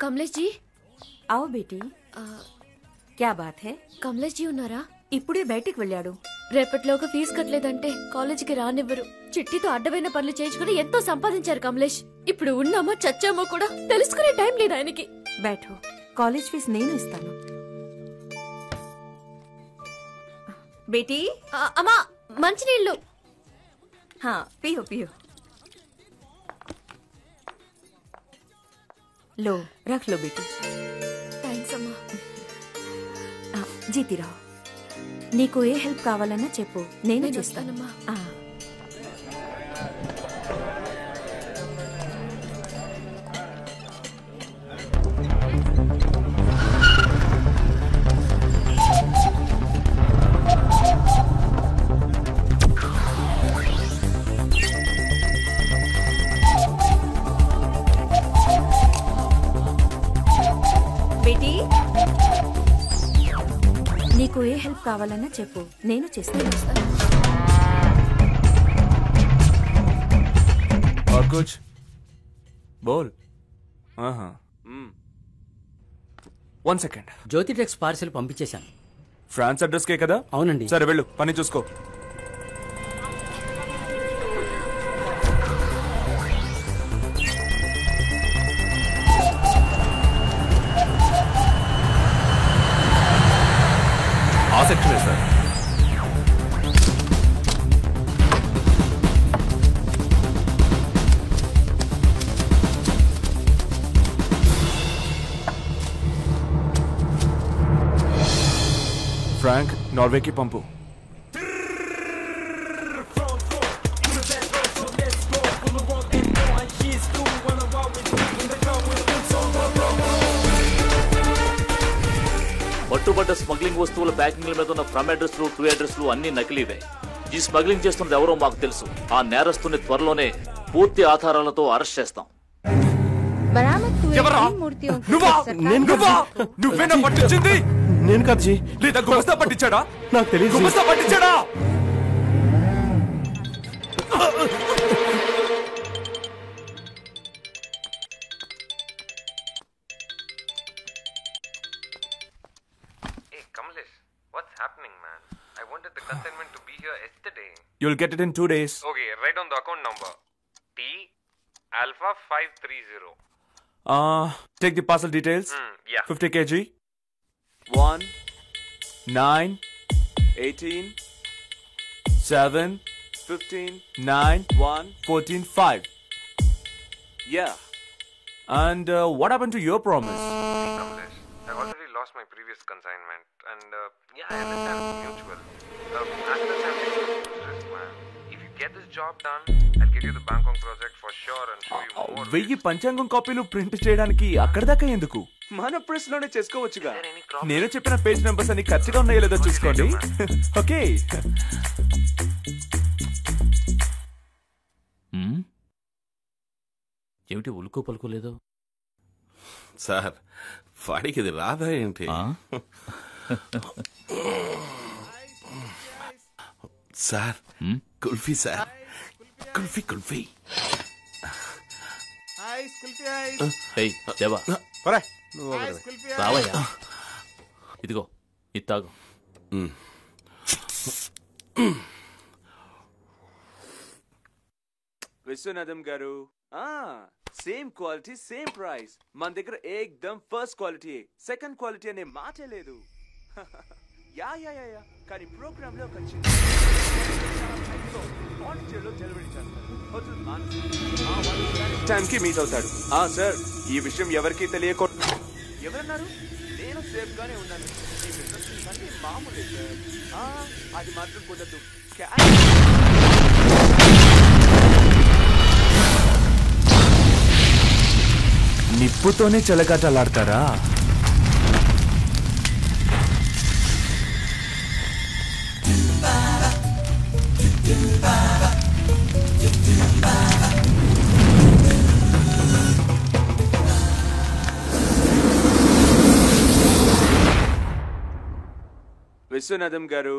कमलेश जी आओ बेटी क्या बात है కమలేష్ జీ ఉన్నారా? ఇప్పుడే బయటికి వెళ్ళాడు. రేపటిలోగా ఫీజు కట్టలేదంటే కాలేజీకి రానివ్వరు. చిట్టితో అడ్డమైన పనులు చేయించుకుని ఎంతో సంపాదించారు కమలేష్. ఇప్పుడు ఉన్నామో చచ్చామో కూడా తెలుసుకునే టైం లేదు ఆయనకి. बैठो కాలేజ్ ఫీజు నేను ఇస్తాను. बेटी అమ్మా మంచినీళ్ళు. हाँ पियो पियो. लो रख लो बेटी. థ్యాంక్స్ అమ్మా. జీతి రావు. నీకు ఏ హెల్ప్ కావాలన్నా చెప్పు, నేను చేస్తాను. చేస్తానమ్మా. బేటీ నీకు ఏ హెల్ప్ కావాలన్నా చెప్పు, నేను చేస్తాను. और कुछ बोल. One second. జ్యోతి టెక్స్ పార్సిల్ పంపించేశాను. ఫ్రాన్స్ అడ్రస్ కే కదా? అవునండి. సరే వెళ్ళు, పని చూసుకో. ఆ సెక్షన్ సార్. ఫ్రాంక్ నార్వేకి పంపు. పట్టుబడ్డ స్మగ్లింగ్ వస్తువుల ప్యాకింగ్ల మీద ఉన్న ఫ్రమ్ అడ్రస్లు టు అడ్రస్లు అన్ని నకిలీవే. ఈ స్మగ్లింగ్ చేస్తున్నది ఎవరో మాకు తెలుసు. ఆ నేరస్తుని త్వరలోనే పూర్తి ఆధారాలతో అరెస్ట్ చేస్తాం. నువ్వేనా పట్టించింది? నేను కాదు జీ. లేదా గుమస్తా పట్టించాడా? నాకు తెలియదు. గుమస్తా పట్టించాడా? Hey Kamlesh, what's happening, man? I wanted the consignment to be here yesterday. You'll get it in 2 days. Okay, write down the account number. T Alpha 530. Take the parcel details. Yeah. 50 kg. 1 9 18 7 15 9 1 14 5. Yeah. And what happened to your promise? Hey Kamlesh, I already lost my previous consignment and yeah, I understand it's mutual. As such, I'm taking huge risk, man. If you get this job done, I'll get you the Bangkok project for sure and show you more. 1000 పంచాంగం కాపీలు print చేయడానికి అక్కడ దాకా ఎందుకు? మన press లోనే చేసుకోవచ్చుగా. నేను చెప్పిన పేజ్ నెంబర్స్ అన్ని కరెక్ట్గా ఉన్నాయో లేదో చూసుకోండి. ఓకే. ఏమిటి ఉలుకు పలుకోలేదు? సార్ వాడికి ఇది రాదా ఏంటి? Sir kulfi sir, kulfi kulfi. దేవా రావయ్యా, ఇదిగో ఇది తాగు. విశ్వనాథం గారు, సేమ్ క్వాలిటీ సేమ్ ప్రైస్. మన దగ్గర ఏకదమ్ ఫస్ట్ క్వాలిటీ, సెకండ్ క్వాలిటీ అనే మాటే లేదు. Yeah yeah yeah yeah. కానీ ప్రోగ్రామ్ లో ఒక చిన్న డెలివరీ చేస్తారు. టైంకి మీట్ అవుతాడు. సార్, ఈ విషయం ఎవరికి తెలియకూడదు. ఎవరన్నారు? నేను సేఫ్ గానే ఉన్నాను. ఈ బిజినెస్ అన్ని మామూలే సార్. అది మాత్రం కుదరదు. నిప్పుతోనే చెలగాటలాడతారా? విశ్వనాథం గారు,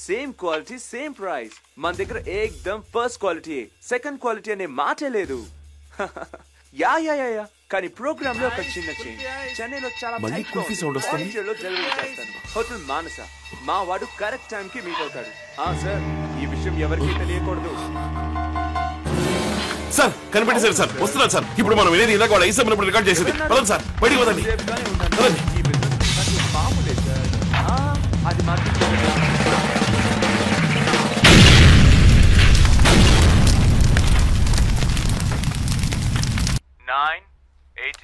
సేమ్ క్వాలిటీ సేమ్ ప్రైస్. మన దగ్గర ఏకదమ్ ఫస్ట్ క్వాలిటీ, సెకండ్ క్వాలిటీ అనే మాటే లేదు. Yeah yeah yeah yeah. కానీ ప్రోగ్రామ్ లో ఒక చిన్న చేంజ్. చెన్నైలో చాలా మళ్ళీ కుల్ఫీ సౌండ్ వస్తుంది. డెలివరీ చేస్తాను. హోటల్ మానస. మా వాడు కరెక్ట్ టైం కి మీట్ అవుతాడు. సార్, ఈ విషయం ఎవరికీ తెలియకూడదు. సార్ కనిపెట్టేశారు సార్, వస్తున్నారు సార్. ఇప్పుడు మనం వినేది ఇందాక వాళ్ళు ఐసమ్ రికార్డ్ చేసేది. పదండి సార్, బయటికి పదండి. ఈ బిజినెస్ మామూలే సార్. అది మాత్రం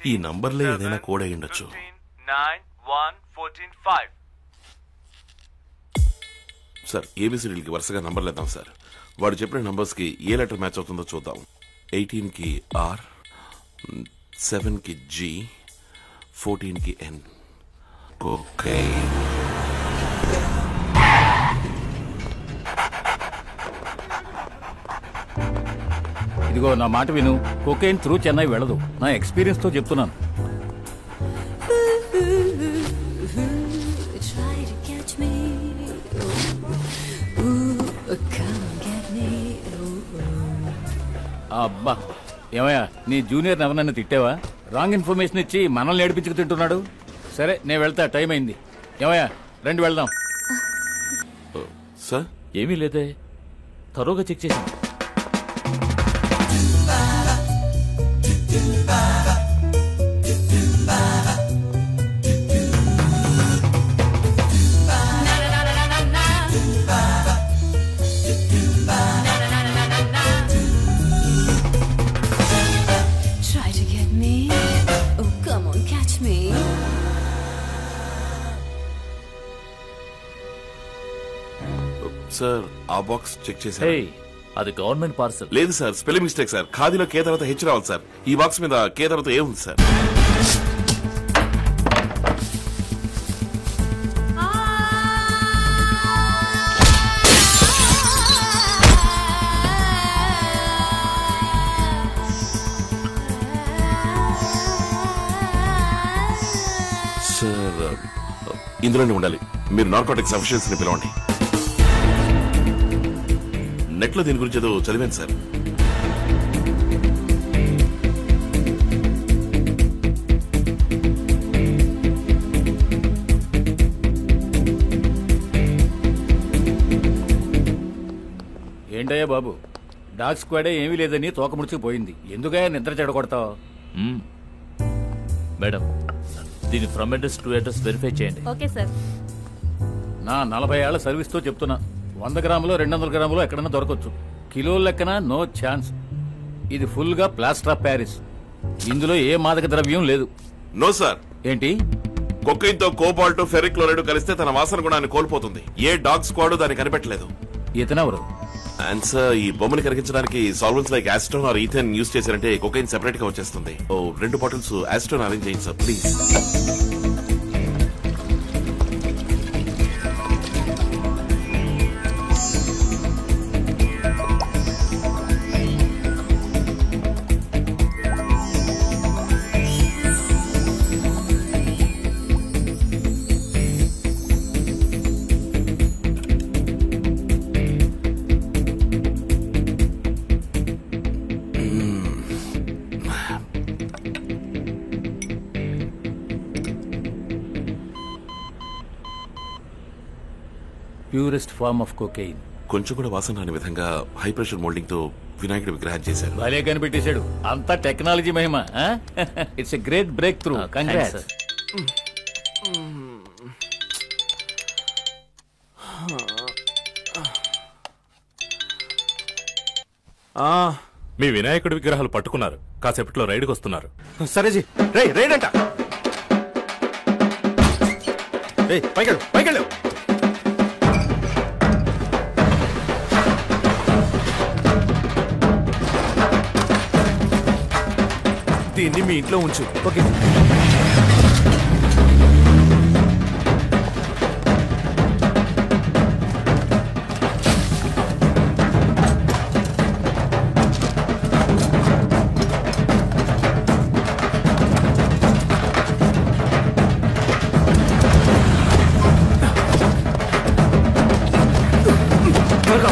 ఈ నంబర్లే ఏదైనా కోడ్ అయి ఉండొచ్చు. 91145. సార్ ఏబిసిడీలకి వరుసగా నంబర్లు ఇద్దాం సార్. వాడు చెప్పిన నంబర్స్ కి ఏ లెటర్ మ్యాచ్ అవుతుందో చూద్దాం. 18 కి R, 7 కి G, 14 కి N. ఓకే. ఇదిగో నా మాట విను, కొకైన్ త్రూ చెన్నై వెళ్ళదు. నా ఎక్స్పీరియన్స్ తో చెప్తున్నాను. Try to catch me. Ooh, come get me. అబ్బా, ఏమయ్యా నీ జూనియర్ ఎవరన్నా తిట్టావా? రాంగ్ ఇన్ఫర్మేషన్ ఇచ్చి మనల్ని ఏడిపించుకు తింటున్నాడు. సరే నేను వెళ్తా, టైం అయింది. ఏమయ్యా రండి వెళ్దాం. సార్ ఏమీ లేదే, తరోగా చెక్ చేసింది. Try to get me. Oh, come on, catch me. Sir ఆ బాక్స్ చెక్ హే, చేశారు? అది గవర్నమెంట్ పార్సల్. లేదు సార్, స్పెల్లింగ్ మిస్టేక్ సార్. ఖాదీలో కే తర్వాత హెచ్ రావాలి సార్. ఈ బాక్స్ మీద కే తర్వాత ఏ ఉంది సార్. సార్ ఇందులోనే ఉండాలి. మీరు నార్కోటిక్స్ అఫీషియల్స్ ని పిలవండి. నెట్ లో దీని గురించి ఏదో చదివాను సార్. ఏంటయ్యా బాబు, డాగ్ స్క్వాడే ఏమీ లేదని తోక ముడిచిపోయింది. ఎందుకయ్యా నిద్ర చెడగొడతావు? మేడం, దీని from address to address verify చేయండి. Okay sir. నా 40 ఏళ్ల సర్వీస్ తో చెప్తున్నా, 100 గ్రాములో 200 గ్రాములో ఎక్కడన్నా దొరకచ్చు. కిలోల లెక్కన నో ఛాన్స్. ఇది ఫుల్ గా ప్లాస్టర్ ఆఫ్ ప్యారిస్. ఇందులో ఏ మాదక ద్రవ్యం లేదు. No sir. ఏంటి? కొకైన్ తో కోబాల్ట్, ఫెరిక్ క్లోరైడ్ కలిస్తే తన వాసన గుణాన్ని కోల్పోతుంది. ఏ డాగ్ స్క్వాడ్ దాన్ని కనిపెట్టలేదు. ఇతనెవరు? అండ్ సార్, ఈ బొమ్మని కరిగించడానికి solvents like acetone or ethane use చేశారంటే కొకైన్ సెపరేట్ గా వచ్చేస్తుంది. ఓ 2 బాటిల్స్ ఆస్టోన్ అరేంజ్ చేయండి sir please. Purest form of cocaine. కొంచెం కూడా వాసన రాని విధంగా హై ప్రెషర్ మోల్డింగ్ తో వినాయకుడి విగ్రహం చేశారు. భలే కనిపెట్టేశాడు. అంతా టెక్నాలజీ మహిమ. It's a great breakthrough. Congrats. మీ వినాయకుడి విగ్రహాలు పట్టుకున్నారు. కాసేపట్లో రైడ్కి వస్తున్నారు. సరేజీ, రైడ్ అంట. పైకెళ్ళు. దీన్ని మీ ఇంట్లో ఉంచు. ఓకే.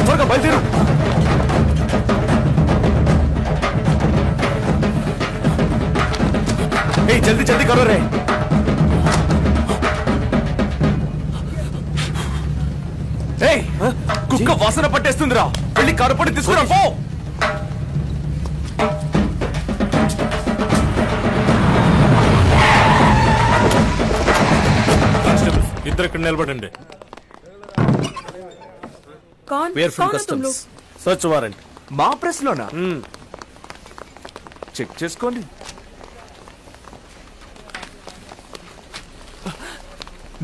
త్వరగా బయలుదేరు. ఏ జల్దీ జల్దీ కరో రే. ఏయ్ కుక్క వాసన పట్టేస్తుందిరా, వెళ్ళి కారపొడి తీసుకురా పో. కానిస్టేబుల్స్ ఇద్దరు ఇక్కడ నిలబడండి. సర్చ్ వారెంట్ మా ప్రెస్ లోనా? చెక్ చేసుకోండి.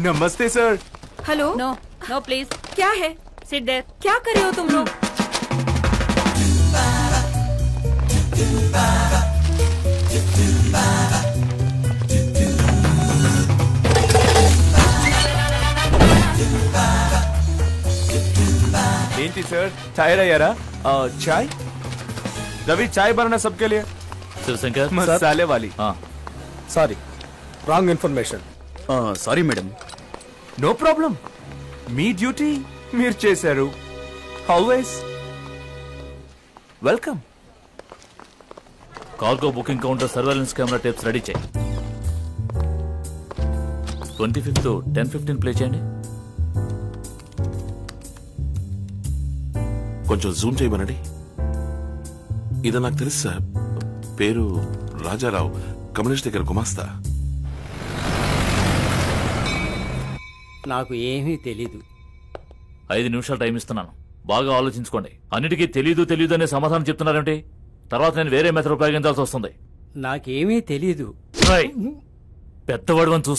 నమస్తే sir. Hello no no please क्या है? Sit there. क्या कर रहे हो तुम लोग? ఏంటి సార్ టైర్ అయ్యారా? చాయ్ రవి, చాయ్ बनाना सबके लिए. శివశంకర్ మసాలే వాली. Sorry, wrong information. Sorry madam. No problem, మీ డ్యూటీ మీరు చేశారు. Always welcome. Cargo booking counter surveillance camera tapes ready చేయి. 25th 10:15 ప్లే చేయండి. కొంచెం జూమ్ చేయమనండి. ఇది నాకు తెలుసు సార్, పేరు రాజారావు, కమ్యూనిస్ట్ దగ్గర గుమాస్తా. నాకు ఏమీ తెలీదు. 5 నిమిషాలు టైం ఇస్తున్నాను, బాగా ఆలోచించుకోండి. అన్నిటికీ తెలీదు అనే సమాధానం చెప్తున్నారేంటి? తర్వాత నేను వేరే మెథడ్ ఉపయోగించాల్సి వస్తుంది. నాకేమీ తెలీదు. పెద్దవాడు అని చూస్తా